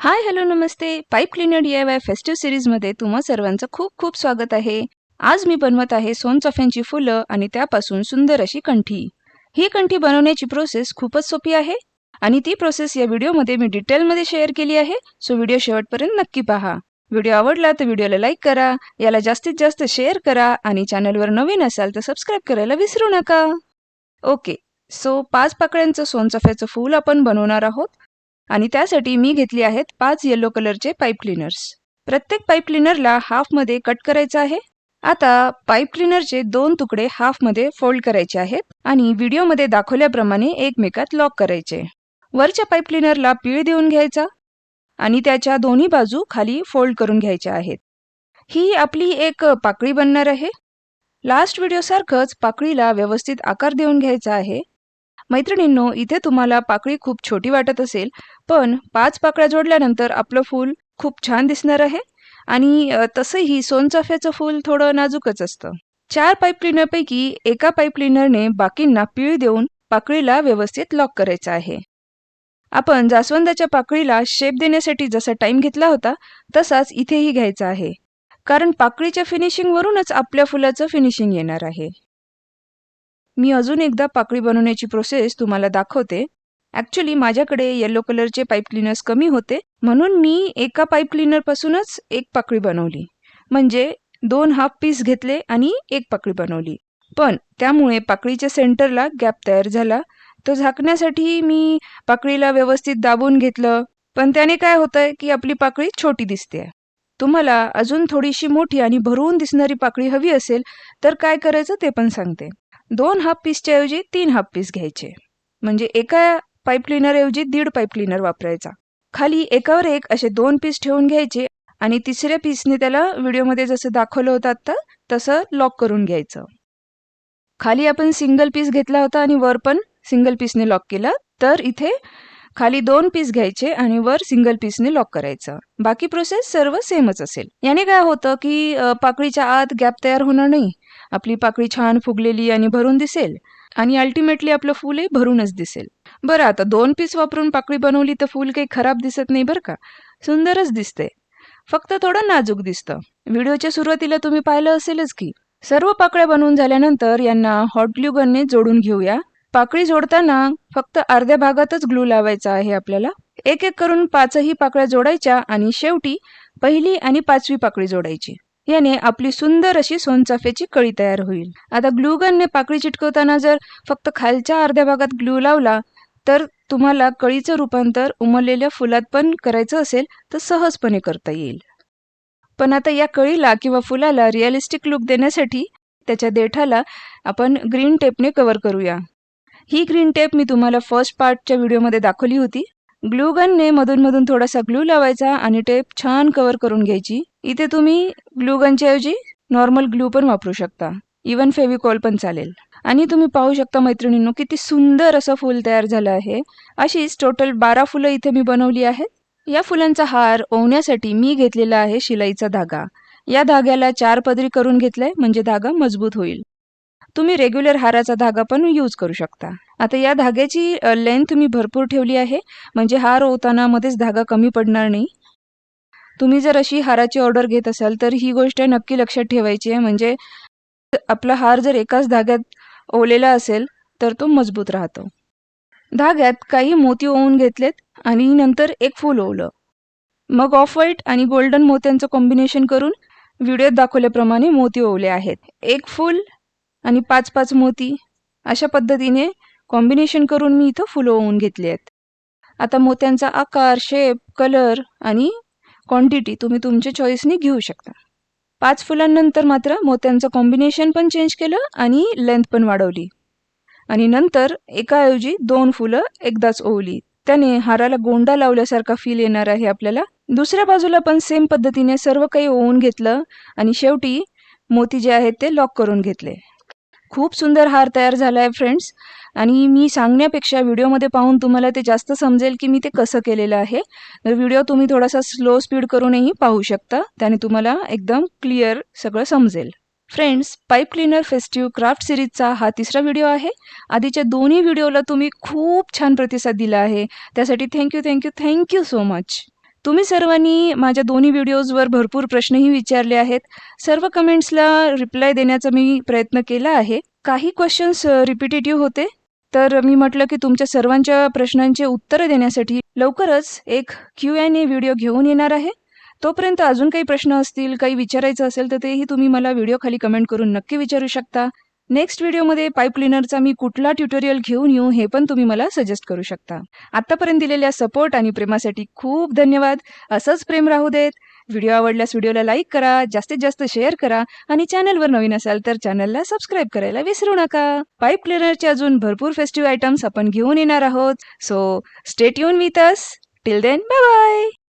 Hi hello नमस्ते. Pipe cleaner DIY festive सिरीजमध्ये तुम्हा सर्वांचं खूप खूप स्वागत आहे. आज मी बनवत आहे सोनचाफ्यांची फुलं आणि त्यापासून सुंदर अशी कंठी. ही कंठी बनवण्याची प्रोसेस खूपच सोपी आहे आणि ती प्रोसेस या व्हिडिओमध्ये मी डिटेलमध्ये शेअर केली आहे. सो व्हिडिओ शेवटपर्यंत नक्की पहा. व्हिडिओ आवडला तर व्हिडिओला लाईक करा, याला जास्तीत जास्त शेअर करा आणि चॅनलवर नवीन असाल तर सबस्क्राईब करायला विसरू नका. ओके, सो 5 पाकळ्यांचं सोनचाफ्याचं फूल आपण बनवणार आहोत. आणि त्यासाठी मी घेतली आहेत 5 येलो कलरचे पाईप क्लीनर्स. प्रत्येक पाईप क्लीनरला हाफमध्ये कट करायचं आहे. आता पाईप क्लीनरचे 2 तुकडे हाफमध्ये फोल्ड करायचे आहेत आणि व्हिडिओमध्ये दाखवल्याप्रमाणे एकमेकात लॉक करायचे. वरच्या पाईप क्लीनरला पीळ देऊन घ्यायचा आणि त्याच्या दोन्ही बाजू खाली फोल्ड करून घ्यायच्या आहेत. ही आपली एक पाकळी बनणार आहे. लास्ट व्हिडिओसारखंच पाकळीला व्यवस्थित आकार देऊन घ्यायचा आहे. मैत्रिणींनो, इथे तुम्हाला पाकळी खूप छोटी वाटत असेल, पण 5 पाकळ्या जोडल्यानंतर आपलं फूल खूप छान दिसणार आहे आणि तसंही सोनचाफ्याचं फूल थोडं नाजूकच असतं. 4 पाईप क्लीनरपैकी एका पाईप क्लीनरने बाकींना पीळ देऊन पाकळीला व्यवस्थित लॉक करायचं आहे. आपण जास्वंदाच्या पाकळीला शेप देण्यासाठी जसा टाइम घेतला होता तसाच इथेही घ्यायचा आहे, कारण पाकळीच्या फिनिशिंगवरूनच आपल्या फुलाचं फिनिशिंग येणार आहे. मी अजून एकदा पाकळी बनवण्याची प्रोसेस तुम्हाला दाखवते. ॲक्च्युली माझ्याकडे येलो कलरचे पाईप क्लीनर्स कमी होते, म्हणून मी एका पाईप क्लीनरपासूनच एक पाकळी बनवली. म्हणजे 2 हाफ पीस घेतले आणि एक पाकळी बनवली. पण त्यामुळे पाकळीच्या सेंटरला गॅप तयार झाला. तो झाकण्यासाठी मी पाकळीला व्यवस्थित दाबून घेतलं, पण त्याने काय होतंय की आपली पाकळी छोटी दिसते. तुम्हाला अजून थोडीशी मोठी आणि भरून दिसणारी पाकळी हवी असेल तर काय करायचं ते पण सांगते. 2 हाफ पीसच्या ऐवजी 3 हाफ पीस घ्यायचे. म्हणजे एका पाईप क्लीनर ऐवजी 1.5 पाईप क्लीनर वापरायचा. खाली एकावर एक असे 2 पीस ठेवून घ्यायचे आणि तिसऱ्या पीसने त्याला व्हिडिओमध्ये जसं दाखवलं होतं आता तसं लॉक करून घ्यायचं. खाली आपण सिंगल पीस घेतला होता आणि वर पण सिंगल पीसने लॉक केला. तर इथे खाली 2 पीस घ्यायचे आणि वर सिंगल पीसने लॉक करायचं. बाकी प्रोसेस सर्व सेमच असेल. याने काय होतं की पाकळीच्या आत गॅप तयार होणार नाही. आपली पाकळी छान फुगलेली आणि भरून दिसेल आणि अल्टिमेटली आपलं फूलही भरूनच दिसेल. बरं, आता 2 पीस वापरून पाकळी बनवली तर फूल काही खराब दिसत नाही बरं का. सुंदरच दिसते. फक्त थोडं नाजूक दिसतं. व्हिडिओच्या सुरुवातीला तुम्ही पाहिलं असेलच की सर्व पाकळ्या बनवून झाल्यानंतर यांना हॉट ग्लू गनने जोडून घेऊया. पाकळी जोडताना फक्त अर्ध्या भागातच ग्लू लावायचा आहे आपल्याला. एक एक करून 5ही पाकळ्या जोडायच्या आणि शेवटी पहिली आणि 5वी पाकळी जोडायची. याने आपली सुंदर अशी सोनचाफ्याची कळी तयार होईल. आता ग्लू गनने पाकळी चिटकवताना जर फक्त खालच्या अर्ध्या भागात ग्लू लावला तर तुम्हाला कळीचं रूपांतर उमललेल्या फुलात पण करायचं असेल तर सहजपणे करता येईल. पण आता या कळीला किंवा फुलाला रिअलिस्टिक लुक देण्यासाठी त्याच्या देठाला आपण ग्रीन टेपने कव्हर करूया. ही ग्रीन टेप मी तुम्हाला फर्स्ट पार्टच्या व्हिडिओमध्ये दाखवली होती. ग्लू गनने मधून थोडासा ग्लू लावायचा आणि टेप छान कव्हर करून घ्यायची. इथे तुम्ही ग्लू गनच्या ऐवजी नॉर्मल ग्लू पण वापरू शकता. इवन फेविकॉल पण चालेल. आणि तुम्ही पाहू शकता मैत्रिणींनो, किती सुंदर असं फूल तयार झालं आहे. अशीच टोटल 12 फुलं इथे मी बनवली आहेत. या फुलांचा हार ओवण्यासाठी मी घेतलेला आहे शिलाईचा धागा. या धाग्याला 4 पदरी करून घेतलाय, म्हणजे धागा मजबूत होईल. तुम्ही रेग्युलर हाराचा धागा पण यूज करू शकता. आता या धाग्याची लेंथ मी भरपूर ठेवली आहे, म्हणजे हार ओवताना मध्येच धागा कमी पडणार नाही. तुम्ही जर अशी हाराची ऑर्डर घेत असाल तर ही गोष्ट नक्की लक्षात ठेवायची आहे, म्हणजे आपला हार जर एकाच धाग्यात ओवलेला असेल तर तो मजबूत राहतो. धाग्यात काही मोती ओवून घेतलेत आणि नंतर एक फूल ओवलं. मग ऑफ व्हाईट आणि गोल्डन मोत्यांचं कॉम्बिनेशन करून व्हिडिओत दाखवल्याप्रमाणे मोती ओवले आहेत. एक फूल आणि 5-5 मोती अशा पद्धतीने कॉम्बिनेशन करून मी इथं फुलं ओवून घेतली आहेत. आता मोत्यांचा आकार, शेप, कलर आणि क्वांटिटी तुम्ही तुमच्या चॉईसने घेऊ शकता. 5 फुलांनंतर मात्र मोत्यांचं कॉम्बिनेशन पण चेंज केलं आणि लेंथ पण वाढवली आणि नंतर एकाऐवजी 2 फुलं एकदाच ओवली. त्याने हाराला गोंडा लावल्यासारखा फील येणार आहे आपल्याला. दुसऱ्या बाजूला पण सेम पद्धतीने सर्व काही ओवून घेतलं आणि शेवटी मोती जे आहेत ते लॉक करून घेतले. खूप सुंदर हार तयार झाला आहे फ्रेंड्स. आणि मी सांगण्यापेक्षा व्हिडिओमध्ये पाहून तुम्हाला ते जास्त समजेल की मी ते कसं केलेलं आहे. तर व्हिडिओ तुम्ही थोडासा स्लो स्पीड करूनही पाहू शकता, त्याने तुम्हाला एकदम क्लिअर सगळं समजेल. Friends, pipe cleaner festive craft सिरीजचा हा 3रा व्हिडिओ आहे. आधीच्या दोन्ही व्हिडिओला तुम्ही खूप छान प्रतिसाद दिला आहे, त्यासाठी थँक्यू सो मच. तुम्ही सर्वांनी माझ्या दोन्ही व्हिडिओजवर भरपूर प्रश्नही विचारले आहेत. सर्व कमेंट्सला रिप्लाय देण्याचा मी प्रयत्न केला आहे. काही क्वेश्चन्स रिपिटेटिव्ह होते, तर मी म्हटलं की तुमच्या सर्वांच्या प्रश्नांचे उत्तरं देण्यासाठी लवकरच एक Q&A व्हिडिओ घेऊन येणार आहे. तोपर्यंत अजून काही प्रश्न असतील, काही विचारायचं असेल, तर तेही तुम्ही मला व्हिडिओ खाली कमेंट करून नक्की विचारू शकता. नेक्स्ट व्हिडिओमध्ये पाईप क्लीनरचा मी कुठला ट्युटोरियल घेऊन येऊ हे पण तुम्ही मला सजेस्ट करू शकता. आतापर्यंत दिलेल्या सपोर्ट आणि प्रेमासाठी खूप धन्यवाद. असंच प्रेम राहू देत. व्हिडिओ आवडल्यास व्हिडिओला लाईक करा, जास्तीत जास्त शेअर करा आणि चॅनलवर नवीन असाल तर चॅनलला सबस्क्राईब करायला विसरू नका. पाईप क्लीनरचे अजून भरपूर फेस्टिव्ह आयटम्स आपण घेऊन येणार आहोत. So stay tune with us. Till then bye bye.